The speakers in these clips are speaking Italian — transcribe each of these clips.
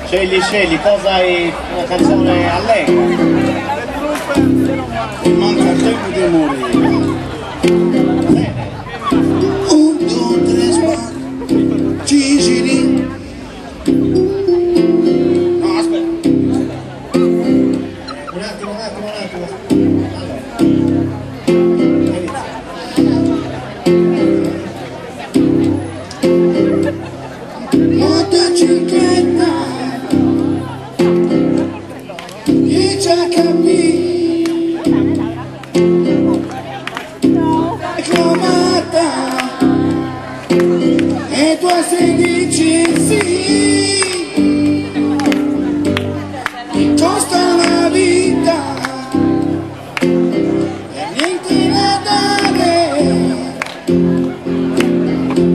Scegli, cosa hai una canzone allegra? Manca il tempo di morire. Bene. 1, 2, 3, 4, ci giri. No, aspetta. Un attimo. Molta cerchetta che già capì reclamata e tu sei dici sì, mi costa la vita e niente da dare,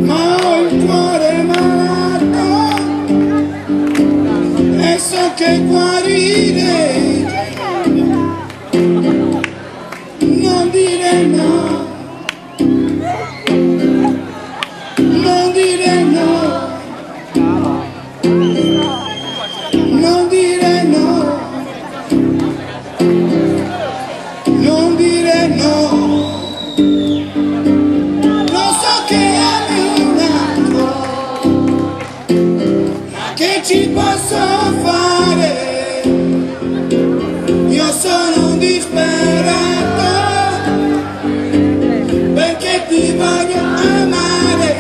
ma ho il cuore malato e so che guarire. Non dire no, non dire no, non dire no, non dire no. Lo so che ami un altro, ma che ci posso fare? Io sono un disperato perché ti voglio amare,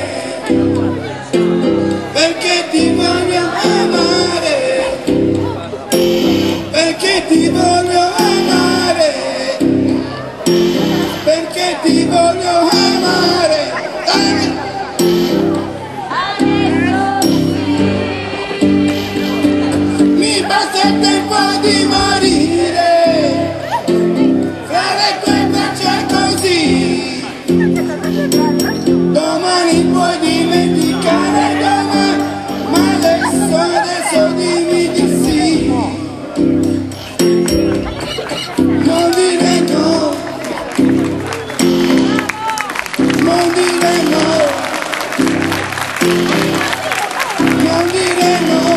perché ti voglio amare, perché ti voglio amare, perché ti voglio amare. Mi basta il tempo di morire fra le tue braccia così. Domani puoi dimenticare domani, ma adesso dimmi di sì. Non dire no, non dire no, non dire no.